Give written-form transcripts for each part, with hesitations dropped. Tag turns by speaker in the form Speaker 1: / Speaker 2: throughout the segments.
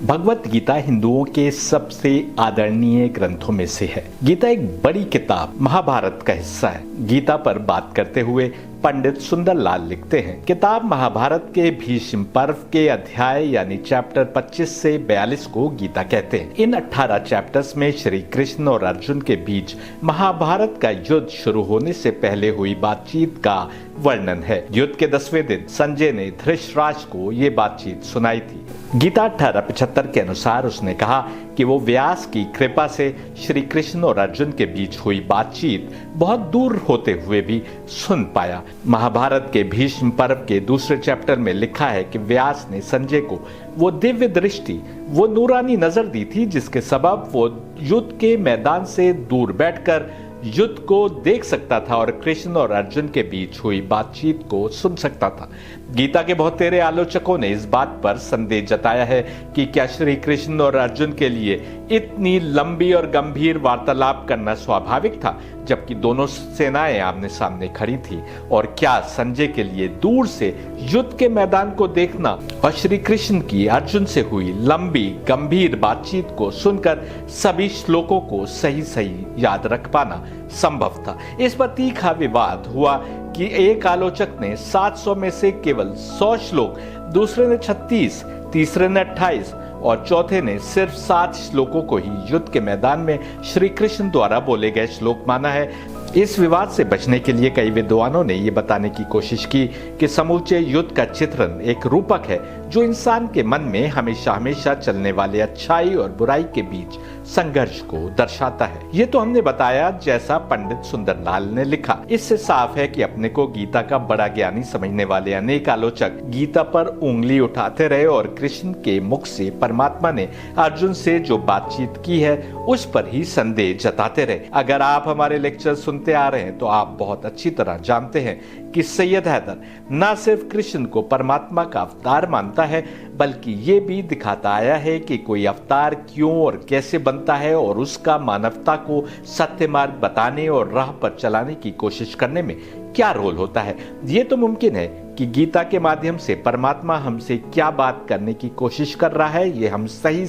Speaker 1: भगवत गीता हिंदुओं के सबसे आदरणीय ग्रंथों में से है। गीता एक बड़ी किताब महाभारत का हिस्सा है। गीता पर बात करते हुए पंडित सुंदरलाल लिखते हैं, किताब महाभारत के भीष्म पर्व के अध्याय यानी चैप्टर 25 से 42 को गीता कहते हैं। इन 18 चैप्टर्स में श्री कृष्ण और अर्जुन के बीच महाभारत का युद्ध शुरू होने से पहले हुई बातचीत का वर्णन है। युद्ध के 10वें दिन संजय ने धृतराष्ट्र को ये बातचीत सुनाई थी। गीता 1875 के अनुसार उसने कहा कि वो व्यास की कृपा से श्री कृष्ण और अर्जुन के बीच हुई बातचीत बहुत दूर होते हुए भी सुन पाया। महाभारत के भीष्म पर्व के दूसरे चैप्टर में लिखा है कि व्यास ने संजय को वो दिव्य दृष्टि, वो नूरानी नजर दी थी जिसके सबब वो युद्ध के मैदान से दूर बैठकर युद्ध को देख सकता था और कृष्ण और अर्जुन के बीच हुई बातचीत को सुन सकता था। गीता के बहुत तेरे आलोचकों ने इस बात पर संदेह जताया है कि क्या श्री कृष्ण और अर्जुन के लिए इतनी लंबी और गंभीर वार्तालाप करना स्वाभाविक था जबकि दोनों सेनाएं आमने सामने खड़ी थी, और क्या संजय के लिए दूर से युद्ध के मैदान को देखना और श्री कृष्ण की अर्जुन से हुई लंबी गंभीर बातचीत को सुनकर सभी श्लोकों को सही सही याद रख पाना संभव था। इस पर तीखा विवाद हुआ कि एक आलोचक ने 700 में से केवल 100 श्लोक, दूसरे ने 36, तीसरे ने 28 और चौथे ने सिर्फ 7 श्लोकों को ही युद्ध के मैदान में श्री कृष्ण द्वारा बोले गए श्लोक माना है। इस विवाद से बचने के लिए कई विद्वानों ने ये बताने की कोशिश की कि समूचे युद्ध का चित्रण एक रूपक है जो इंसान के मन में हमेशा हमेशा चलने वाले अच्छाई और बुराई के बीच संघर्ष को दर्शाता है। ये तो हमने बताया जैसा पंडित सुंदरलाल ने लिखा। इससे साफ है कि अपने को गीता का बड़ा ज्ञानी समझने वाले अनेक आलोचक गीता पर उंगली उठाते रहे और कृष्ण के मुख से परमात्मा ने अर्जुन से जो बातचीत की है उस पर ही संदेह जताते रहे। अगर आप हमारे लेक्चर सुनते आ रहे हैं तो आप बहुत अच्छी तरह जानते हैं कि सैयद हैदर न सिर्फ कृष्ण को परमात्मा का अवतार मानता है बल्कि ये भी दिखाता आया है कि कोई अवतार क्यों और कैसे बनता है और उसका मानवता को सत्य मार्ग बताने और राह पर चलाने की कोशिश करने में क्या रोल होता है। ये तो मुमकिन है कि गीता के माध्यम से परमात्मा हमसे क्या बात करने की कोशिश कर रहा है ये हम सही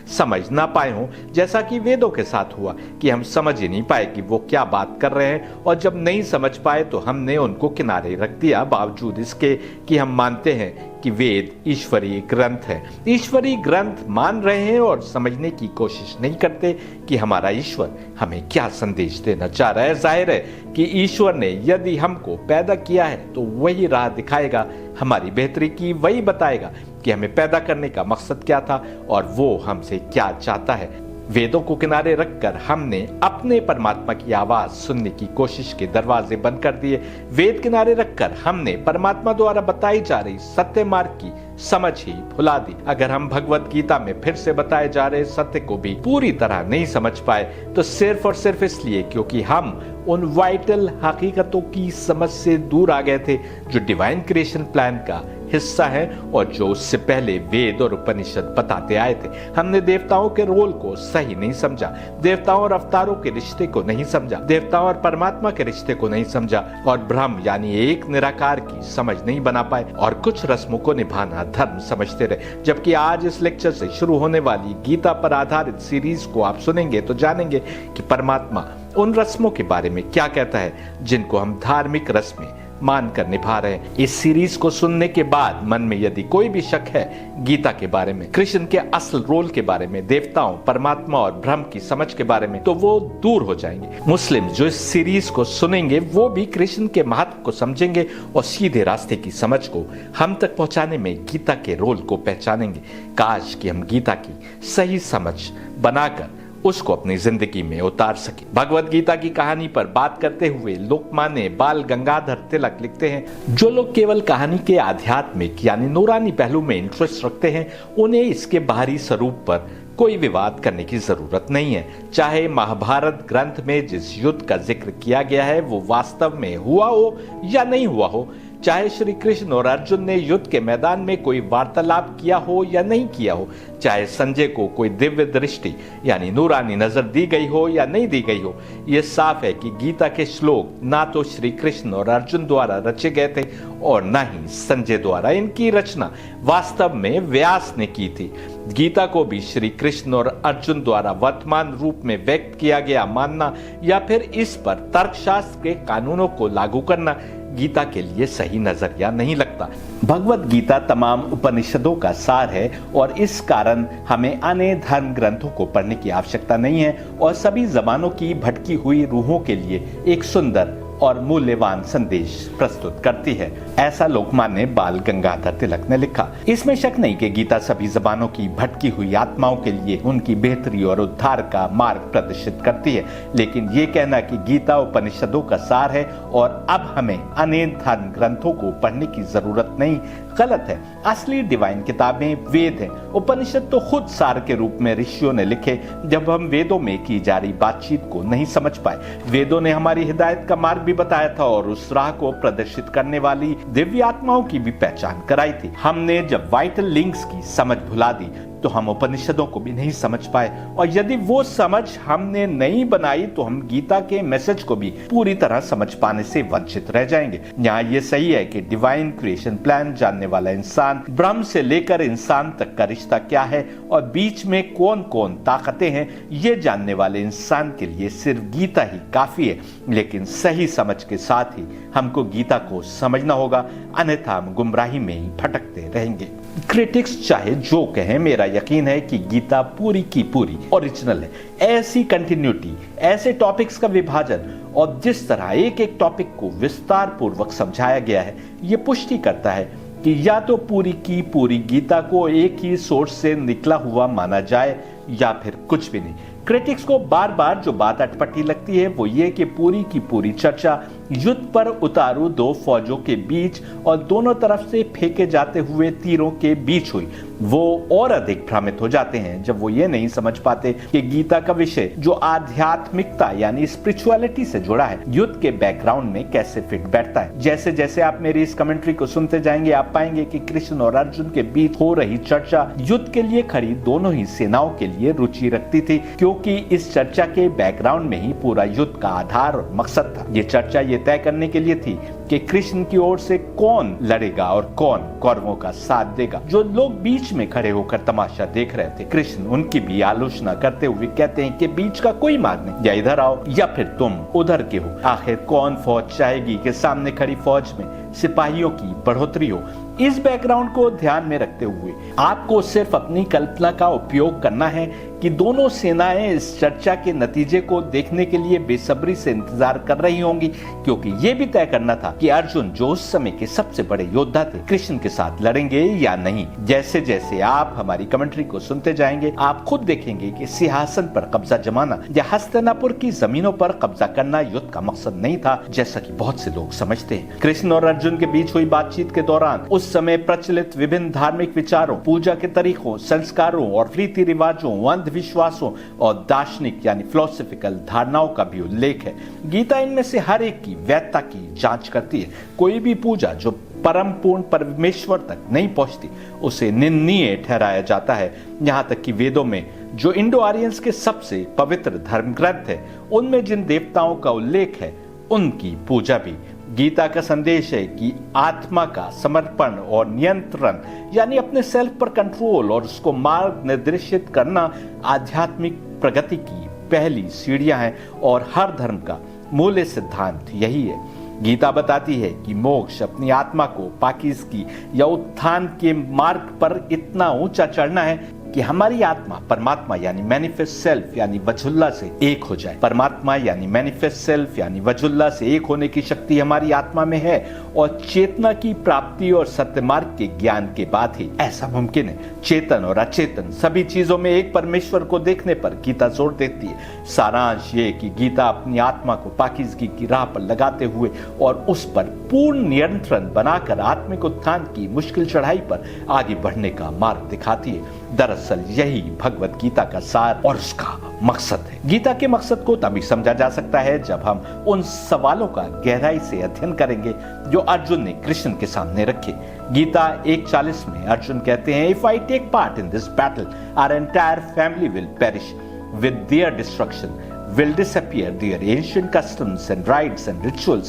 Speaker 1: समझ ना पाए हों, जैसा कि वेदों के साथ हुआ कि हम समझ ही नहीं पाए कि वो क्या बात कर रहे हैं, और जब नहीं समझ पाए तो हमने उनको किनारे रख दिया बावजूद इसके कि हम मानते हैं कि वेद ईश्वरीय ग्रंथ है। ईश्वरीय ग्रंथ मान रहे हैं और समझने की कोशिश नहीं करते कि हमारा ईश्वर हमें क्या संदेश देना चाह रहा है। जाहिर है कि ईश्वर ने यदि हमको पैदा किया है तो वही राह दिखाएगा, हमारी बेहतरी की वही बताएगा कि हमें पैदा करने का मकसद क्या था और वो हमसे क्या चाहता है। वेदों को किनारे रखकर हमने अपने परमात्मा की आवाज सुनने की कोशिश के दरवाजे बंद कर दिए। वेद किनारे रखकर हमने परमात्मा द्वारा बताई जा रही सत्य मार्ग की समझ ही भुला दी। अगर हम भगवत गीता में फिर से बताए जा रहे सत्य को भी पूरी तरह नहीं समझ पाए तो सिर्फ और सिर्फ इसलिए क्योंकि हम उन वाइटल हकीकतों की समझ से दूर आ गए थे जो डिवाइन क्रिएशन प्लान का हिस्सा है और जो उससे पहले वेद और उपनिषद बताते आए थे। हमने देवताओं के रोल को सही नहीं समझा, देवताओं और अवतारों के रिश्ते को नहीं समझा, देवताओं और परमात्मा के रिश्ते को नहीं समझा और ब्रह्म यानी एक निराकार की समझ नहीं बना पाए और कुछ रस्मों को निभाना धर्म समझते रहे। जबकि आज इस लेक्चर से शुरू होने वाली गीता पर आधारित सीरीज को आप सुनेंगे तो जानेंगे कि परमात्मा उन रस्मों के बारे में क्या कहता है जिनको हम धार्मिक रस्में मानकर निभा रहे हैं। इस सीरीज को सुनने के बाद मन में यदि कोई भी शक है गीता के बारे में, कृष्ण के असल रोल के बारे में, देवताओं, परमात्मा और ब्रह्म की समझ के बारे में, तो वो दूर हो जाएंगे। मुस्लिम जो इस सीरीज को सुनेंगे वो भी कृष्ण के महत्व को समझेंगे और सीधे रास्ते की समझ को हम तक पहुंचाने में गीता के रोल को पहचानेंगे। काश कि हम गीता की सही समझ बनाकर उसको अपनी जिंदगी में उतार सके। भगवत गीता की कहानी पर बात करते हुए लोकमान्य बाल गंगाधर तिलक लिखते हैं, जो लोग केवल कहानी के आध्यात्मिक यानी नूरानी पहलू में इंटरेस्ट रखते हैं उन्हें इसके बाहरी स्वरूप पर कोई विवाद करने की जरूरत नहीं है। चाहे महाभारत ग्रंथ में जिस युद्ध का जिक्र किया गया है वो वास्तव में हुआ हो या नहीं हुआ हो, चाहे श्री कृष्ण और अर्जुन ने युद्ध के मैदान में कोई वार्तालाप किया हो या नहीं किया हो, चाहे संजय को कोई दिव्य दृष्टि यानी नूरानी नजर दी गई हो या नहीं दी गई हो, यह साफ है कि गीता के श्लोक ना तो श्री कृष्ण और अर्जुन द्वारा रचे गए थे और न ही संजय द्वारा। इनकी रचना वास्तव में व्यास ने की थी। गीता को भी श्री कृष्ण और अर्जुन द्वारा वर्तमान रूप में व्यक्त किया गया मानना या फिर इस पर तर्कशास्त्र के कानूनों को लागू करना गीता के लिए सही नजरिया नहीं लगता। भगवत गीता तमाम उपनिषदों का सार है और इस कारण हमें अन्य धर्म ग्रंथों को पढ़ने की आवश्यकता नहीं है और सभी जमानों की भटकी हुई रूहों के लिए एक सुंदर और मूल्यवान संदेश प्रस्तुत करती है। ऐसा लोकमान्य बाल गंगाधर तिलक ने लिखा। इसमें शक नहीं कि गीता सभी जबानों की भटकी हुई आत्माओं के लिए उनकी बेहतरी और उद्धार का मार्ग प्रदर्शित करती है, लेकिन ये कहना कि गीता उपनिषदों का सार है और अब हमें अन्य धर्म ग्रंथों को पढ़ने की जरूरत नहीं, गलत है। असली डिवाइन किताबें वेद हैं। उपनिषद तो खुद सार के रूप में ऋषियों ने लिखे जब हम वेदों में की जा रही बातचीत को नहीं समझ पाए। वेदों ने हमारी हिदायत का मार्ग भी बताया था और उस राह को प्रदर्शित करने वाली दिव्य आत्माओं की भी पहचान कराई थी। हमने जब वाइटल लिंक्स की समझ भुला दी तो हम उपनिषदों को भी नहीं समझ पाए और यदि वो समझ हमने नहीं बनाई तो हम गीता के मैसेज को भी पूरी तरह समझ पाने से वंचित रह जाएंगे। यहाँ ये सही है कि डिवाइन क्रिएशन प्लान जानने वाला इंसान, ब्रह्म से लेकर इंसान तक का रिश्ता क्या है और बीच में कौन कौन ताकतें हैं, ये जानने वाले इंसान के लिए सिर्फ गीता ही काफी है। लेकिन सही समझ के साथ ही हमको गीता को समझना होगा, अन्यथा हम गुमराही में ही भटकते रहेंगे। क्रिटिक्स चाहे जो कहें, मेरा यकीन है कि गीता पूरी की पूरी ओरिजिनल है। ऐसी कंटिन्यूटी, ऐसे टॉपिक्स का विभाजन और जिस तरह एक एक टॉपिक को विस्तार पूर्वक समझाया गया है, ये पुष्टि करता है कि या तो पूरी की पूरी गीता को एक ही सोर्स से निकला हुआ माना जाए या फिर कुछ भी नहीं। क्रिटिक्स को बार बार जो बात अटपटी लगती है वो ये कि पूरी की पूरी चर्चा युद्ध पर उतारू दो फौजों के बीच और दोनों तरफ से फेंके जाते हुए तीरों के बीच हुई। वो और अधिक भ्रमित हो जाते हैं जब वो ये नहीं समझ पाते कि गीता का विषय जो आध्यात्मिकता यानी स्पिरिचुअलिटी से जुड़ा है, युद्ध के बैकग्राउंड में कैसे फिट बैठता है। जैसे जैसे आप मेरी इस कमेंट्री को सुनते जाएंगे, आप पाएंगे कि कृष्ण और अर्जुन के बीच हो रही चर्चा युद्ध के लिए खड़ी दोनों ही सेनाओं के लिए रुचि रखती थी, क्योंकि इस चर्चा के बैकग्राउंड में ही पूरा युद्ध का आधार और मकसद था। ये चर्चा ये तय करने के लिए थी कि कृष्ण की ओर से कौन लड़ेगा और कौन कौरवों का साथ देगा। जो लोग बीच में खड़े होकर तमाशा देख रहे थे, कृष्ण उनकी भी आलोचना करते हुए कहते हैं कि बीच का कोई मार्ग नहीं, या इधर आओ या फिर तुम उधर के हो। आखिर कौन फौज चाहेगी कि सामने खड़ी फौज में सिपाहियों की बढ़ोतरी हो। इस बैकग्राउंड को ध्यान में रखते हुए आपको सिर्फ अपनी कल्पना का उपयोग करना है कि दोनों सेनाएं इस चर्चा के नतीजे को देखने के लिए बेसब्री से इंतजार कर रही होंगी, क्योंकि ये भी तय करना था कि अर्जुन जो उस समय के सबसे बड़े योद्धा थे, कृष्ण के साथ लड़ेंगे या नहीं। जैसे जैसे आप हमारी कमेंट्री को सुनते जाएंगे, आप खुद देखेंगे कि सिंहासन पर कब्जा जमाना या हस्तिनापुर की जमीनों पर कब्जा करना युद्ध का मकसद नहीं था, जैसा कि बहुत से लोग समझते हैं। कृष्ण और अर्जुन के बीच हुई बातचीत के दौरान उस समय प्रचलित विभिन्न धार्मिक विचारों, पूजा के तरीकों, संस्कारों और रीति रिवाजों, अंधविश्वासों और दार्शनिक यानी फिलोसॉफिकल धारणाओं का भी उल्लेख है। गीता इनमें से हर एक की वैधता की जांच करती है। कोई भी पूजा जो परम पूर्ण परमेश्वर तक नहीं पहुंचती, उसे निंदनीय ठहराया जाता है। यहाँ तक कि वेदों में जो इंडो आर्यंस के सबसे पवित्र धर्म ग्रंथ है, उनमें जिन देवताओं का उल्लेख है, उनकी पूजा भी। गीता का संदेश है कि आत्मा का समर्पण और नियंत्रण यानी अपने सेल्फ पर कंट्रोल और उसको मार्ग निर्देशित करना आध्यात्मिक प्रगति की पहली सीढ़ियां हैं और हर धर्म का मूल सिद्धांत यही है। गीता बताती है कि मोक्ष अपनी आत्मा को पाकीज़गी या उत्थान के मार्ग पर इतना ऊंचा चढ़ना है कि हमारी आत्मा परमात्मा यानी मैनिफेस्ट सेल्फ यानी वजुल्ला से एक हो जाए। परमात्मा यानी मैनिफेस्ट सेल्फ यानी वजुल्ला से एक होने की शक्ति हमारी आत्मा में है और चेतना की प्राप्ति और सत्य मार्ग के ज्ञान के बाद ही ऐसा मुमकिन है। चेतन और अचेतन सभी चीजों में एक परमेश्वर को देखने पर गीता जोर देती है। सारांश ये कि गीता अपनी आत्मा को पाकीज़गी की राह पर लगाते हुए और उस पर पूर्ण नियंत्रण बनाकर आत्मिक उत्थान की मुश्किल चढ़ाई पर आगे बढ़ने का मार्ग दिखाती है। दरअसल यही भगवत गीता का सार और उसका मकसद है। गीता के मकसद को तभी समझा जा सकता है जब हम उन सवालों का गहराई से अध्ययन करेंगे जो अर्जुन ने कृष्ण के सामने रखे। गीता 1:40 में अर्जुन कहते हैं, if I take part in this battle our entire family will perish with their destruction will disappear their ancient customs and rites and rituals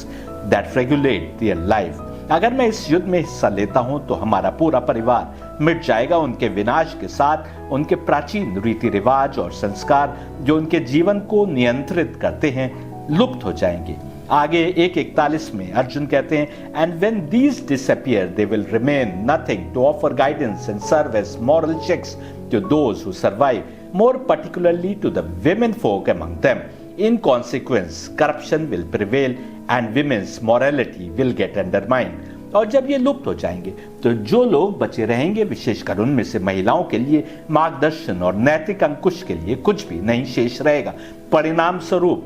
Speaker 1: that regulate their life। अगर मैं इस युद्ध में हिस्सा लेता हूं तो हमारा पूरा परिवार मिट जाएगा, उनके विनाश के साथ उनके प्राचीन रीति रिवाज और संस्कार जो उनके जीवन को नियंत्रित करते हैं लुप्त हो जाएंगे। आगे 1:41 में अर्जुन कहते हैं, and when these disappear they will remain nothing to offer guidance and serve as moral checks to those who survive, more particularly to the women folk among them। In consequence, corruption will prevail and women's morality will get undermined। और जब ये लुप्त हो जाएंगे तो जो लोग बचे रहेंगे, विशेषकर उनमें से महिलाओं के लिए मार्गदर्शन और नैतिक अंकुश के लिए कुछ भी नहीं शेष रहेगा। परिणाम स्वरूप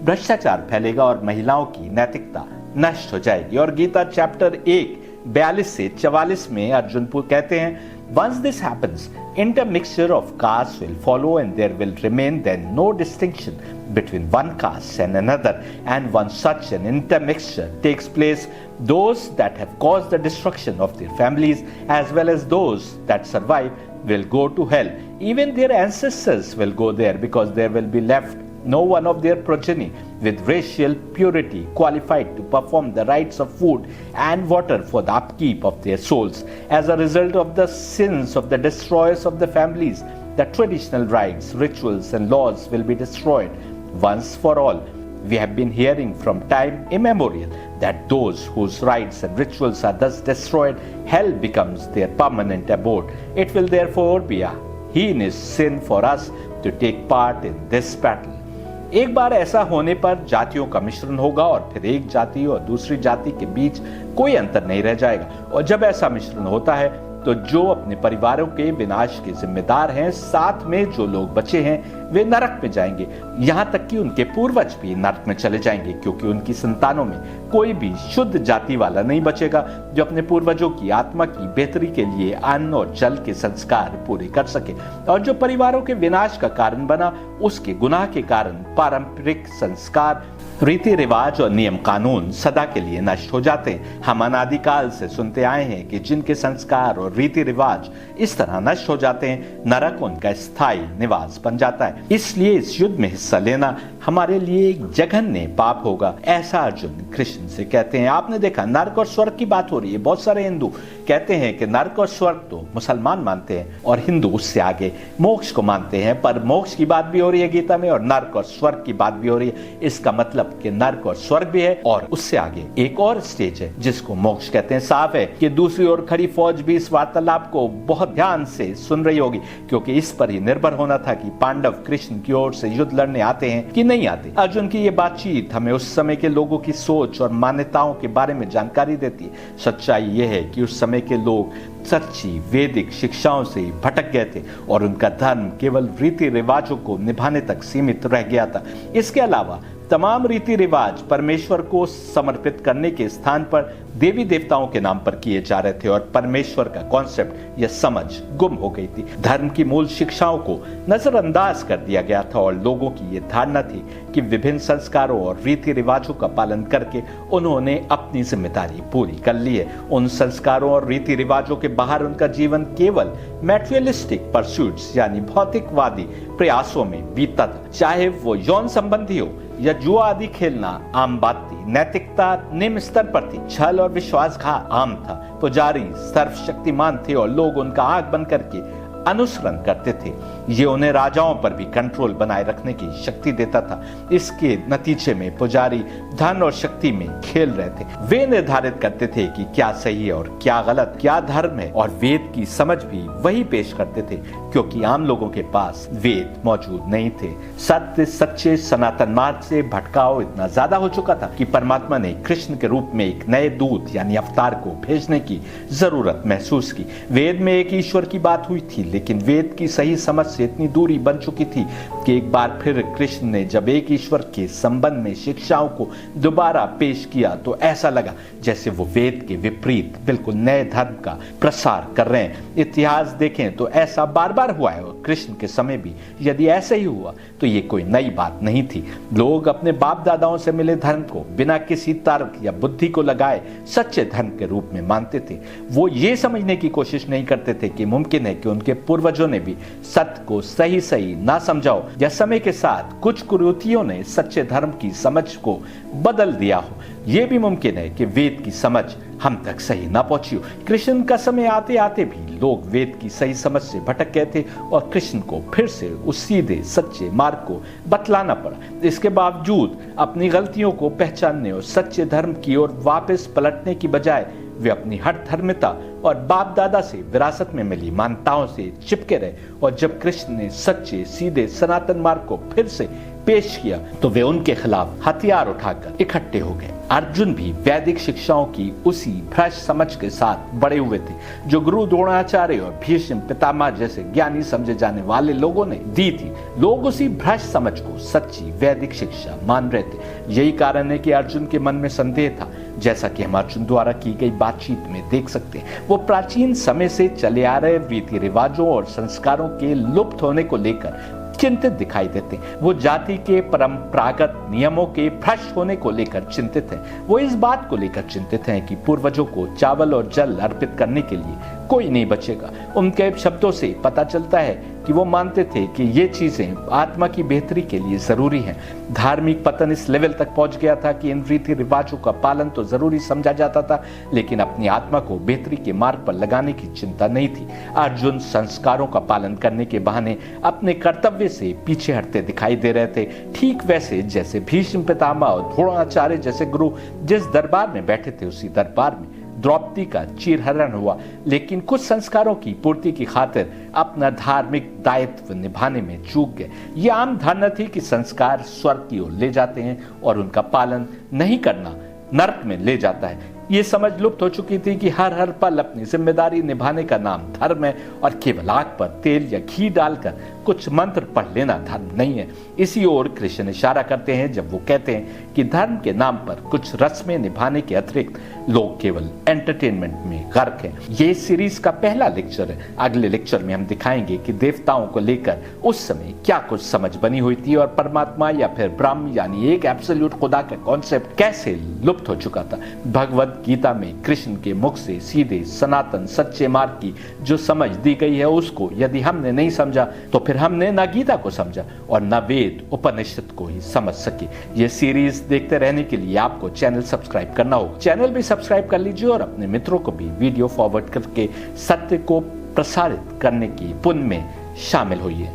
Speaker 1: भ्रष्टाचार फैलेगा और महिलाओं की नैतिकता नष्ट हो जाएगी। और गीता चैप्टर 1:42 से 44 में अर्जुन कहते हैं, once this happens, intermixture of castes will follow and there will remain then no distinction between one caste and another, and once such an intermixture takes place, those that have caused the destruction of their families as well as those that survive will go to hell। Even their ancestors will go there because there will be left no one of their progeny with racial purity qualified to perform the rites of food and water for the upkeep of their souls। As a result of the sins of the destroyers of the families, the traditional rites, rituals and laws will be destroyed once for all। We have been hearing from time immemorial that those whose rites and rituals are thus destroyed, hell becomes their permanent abode। It will therefore be a heinous sin for us to take part in this battle। एक बार ऐसा होने पर जातियों का मिश्रण होगा और फिर एक जाति और दूसरी जाति के बीच कोई अंतर नहीं रह जाएगा। और जब ऐसा मिश्रण होता है तो जो अपने परिवारों के विनाश के जिम्मेदार हैं, साथ में जो लोग बचे हैं वे नरक में जाएंगे। यहाँ तक कि उनके पूर्वज भी नरक में चले जाएंगे, क्योंकि उनकी संतानों में कोई भी शुद्ध जाति वाला नहीं बचेगा जो अपने पूर्वजों की आत्मा की बेहतरी के लिए अन्न और जल के संस्कार पूरे कर सके। और जो परिवारों के विनाश का कारण बना, उसके गुनाह के कारण पारंपरिक संस्कार, रीति रिवाज और नियम कानून सदा के लिए नष्ट हो जाते हैं। हम अनादिकाल से सुनते आए हैं कि जिनके संस्कार और रीति रिवाज इस तरह नष्ट हो जाते हैं, नरक उनका स्थायी निवास बन जाता है। इसलिए इस युद्ध में हिस्सा लेना हमारे लिए एक जघन्य पाप होगा, ऐसा अर्जुन कृष्ण से कहते हैं। आपने देखा, नरक और स्वर्ग की बात हो रही है। बहुत सारे हिंदू कहते हैं कि नरक और स्वर्ग तो मुसलमान मानते हैं और हिंदू उससे आगे मोक्ष को मानते हैं, पर मोक्ष की बात भी हो रही है गीता में और नरक और स्वर्ग की बात भी हो रही है। इसका मतलब कि नरक और स्वर्ग भी है और उससे आगे एक और स्टेज है जिसको मोक्ष कहते हैं। साफ है कि दूसरी ओर खड़ी फौज भी इस वार्तालाप को बहुत ध्यान से सुन रही होगी, क्योंकि इस पर ही निर्भर होना था कि पांडव कृष्ण की ओर से युद्ध लड़ने आते हैं कि नहीं आते। अर्जुन की ये बातचीत हमें उस समय के लोगों की सोच और मान्यताओं के बारे में जानकारी देती है। सच्चाई यह है कि उस समय के लोग सच्ची वैदिक शिक्षाओं से भटक गए थे और उनका धर्म केवल रीति रिवाजों को निभाने तक सीमित रह गया था। इसके अलावा तमाम रीति रिवाज परमेश्वर को समर्पित करने के स्थान पर देवी देवताओं के नाम पर किए जा रहे थे और परमेश्वर का कॉन्सेप्ट या समझ गुम हो गई थी। धर्म की मूल शिक्षाओं को नजरअंदाज कर दिया गया था और लोगों की ये धारणा थी कि विभिन्न संस्कारों और रीति रिवाजों का पालन करके उन्होंने अपनी जिम्मेदारी पूरी कर ली है। उन संस्कारों और रीति रिवाजों के बाहर उनका जीवन केवल मैटेरियलिस्टिक परस्यूट्स यानी भौतिकवादी प्रयासों में बीतता था। चाहे वो यौन संबंधी हो या जुआ आदि खेलना आम बात थी। नैतिकता निम्न स्तर पर थी। छल और विश्वासघात आम था। पुजारी सर्वशक्तिमान थे और लोग उनका आंख बंद करके अनुसरण करते थे। ये उन्हें राजाओं पर भी कंट्रोल बनाए रखने की शक्ति देता था। इसके नतीजे में पुजारी धन और शक्ति में खेल रहे थे। वे निर्धारित करते थे कि क्या सही है और क्या गलत, क्या धर्म है, और वेद की समझ भी वही पेश करते थे, क्योंकि आम लोगों के पास वेद मौजूद नहीं थे। सत्य सच्चे सनातन मार्ग से भटकाव इतना ज्यादा हो चुका था कि परमात्मा ने कृष्ण के रूप में एक नए दूत यानी अवतार को भेजने की जरूरत महसूस की। वेद में एक ईश्वर की बात हुई थी, लेकिन वेद की सही समझ से इतनी दूरी बन चुकी थी कि एक बार फिर कृष्ण ने जब एक ईश्वर के संबंध में शिक्षाओं को दोबारा पेश किया तो ऐसा लगा जैसे वो वेद के विपरीत बिल्कुल नए धर्म का प्रसार कर रहे हैं। इतिहास देखें तो ऐसा बार बार हुआ है और कृष्ण के समय भी यदि ऐसे ही हुआ तो ये कोई नई बात नहीं थी। लोग अपने बाप दादाओं से मिले धर्म को बिना किसी तर्क या बुद्धि को लगाए सच्चे धर्म के रूप में मानते थे। वो ये समझने की कोशिश नहीं करते थे कि मुमकिन है कि उनके पूर्वजों ने भी सत्य को सही सही ना समझाओ या समय के साथ कुछ कुरीतियों ने सच्चे धर्म की समझ को बदल दिया हो। यह भी मुमकिन है कि वेद की समझ हम तक सही ना पहुंची हो। कृष्ण का समय आते आते भी लोग वेद की सही समझ से भटक गए थे और कृष्ण को फिर से उस सीधे सच्चे मार्ग को बतलाना पड़ा। इसके बावजूद अपनी गलतियों को पहचानने और सच्चे धर्म की ओर वापस पलटने की बजाय वे अपनी हठ धर्मिता और बाप दादा से विरासत में मिली मान्यताओं से चिपके रहे और जब कृष्ण ने सच्चे सीधे सनातन मार्ग को फिर से पेश किया तो वे उनके खिलाफ हथियार उठाकर इकट्ठे हो गए। अर्जुन भी वैदिक शिक्षाओं की उसी भ्रष्ट समझ के साथ बड़े हुए थे जो गुरु द्रोणाचार्य और भीष्म पितामह जैसे ज्ञानी समझे जाने वाले लोगों ने दी थी। लोग उसी भ्रष्ट समझ को सच्ची वैदिक शिक्षा मान रहे थे। यही कारण है कि अर्जुन के मन में संदेह था, जैसा कि हम अर्जुन द्वारा की गई बातचीत में देख सकते हैं। वो प्राचीन समय से चले आ रहे रीति रिवाजों और संस्कारों के लुप्त होने को लेकर चिंतित दिखाई देते हैं। वो जाति के परंपरागत नियमों के भ्रष्ट होने को लेकर चिंतित हैं। वो इस बात को लेकर चिंतित हैं कि पूर्वजों को चावल और जल अर्पित करने के लिए कोई नहीं बचेगा। उनके शब्दों से पता चलता है कि वो मानते थे कि ये चीजें आत्मा की बेहतरी के लिए जरूरी हैं। धार्मिक पतन इस लेवल तक पहुंच गया था कि इन रीति रिवाजों का पालन तो जरूरी समझा जाता था, लेकिन अपनी आत्मा को बेहतरी के मार्ग पर लगाने की चिंता नहीं थी। अर्जुन संस्कारों का पालन करने के बहाने अपने कर्तव्य से पीछे हटते दिखाई दे रहे थे, ठीक वैसे जैसे भीष्म पितामह और द्रोणाचार्य जैसे गुरु जिस दरबार में बैठे थे उसी दरबार में द्रौपदी का चीरहरण हुआ, लेकिन कुछ संस्कारों की पूर्ति की खातिर अपना धार्मिक दायित्व निभाने में चूक गए। ये आम धारणा थी कि संस्कार स्वर्ग की ओर ले जाते हैं और उनका पालन नहीं करना नरक में ले जाता है। ये समझ लुप्त हो चुकी थी कि हर पल अपनी जिम्मेदारी निभाने का नाम धर्म है और केवल आग पर तेल या घी डालकर कुछ मंत्र पढ़ लेना धर्म नहीं है। इसी ओर कृष्ण इशारा करते हैं जब वो कहते हैं कि धर्म के नाम पर कुछ रस्में निभाने के अतिरिक्त लोग केवल एंटरटेनमेंट में गर्क हैं। ये सीरीज का पहला लेक्चर है। अगले लेक्चर में हम दिखाएंगे कि देवताओं को लेकर उस समय क्या कुछ समझ बनी हुई थी और परमात्मा या फिर ब्रह्म यानी एक एब्सोल्यूट खुदा का कॉन्सेप्ट कैसे लुप्त हो चुका था। भगवत गीता में कृष्ण के मुख से सीधे सनातन सच्चे मार्ग की जो समझ दी गई है उसको यदि हमने नहीं समझा तो फिर हमने न गीता को समझा और न वेद उपनिषद को ही समझ सके। ये सीरीज देखते रहने के लिए आपको चैनल सब्सक्राइब करना होगा। चैनल भी सब्सक्राइब कर लीजिए और अपने मित्रों को भी वीडियो फॉरवर्ड करके सत्य को प्रसारित करने की पुण्य में शामिल होइए।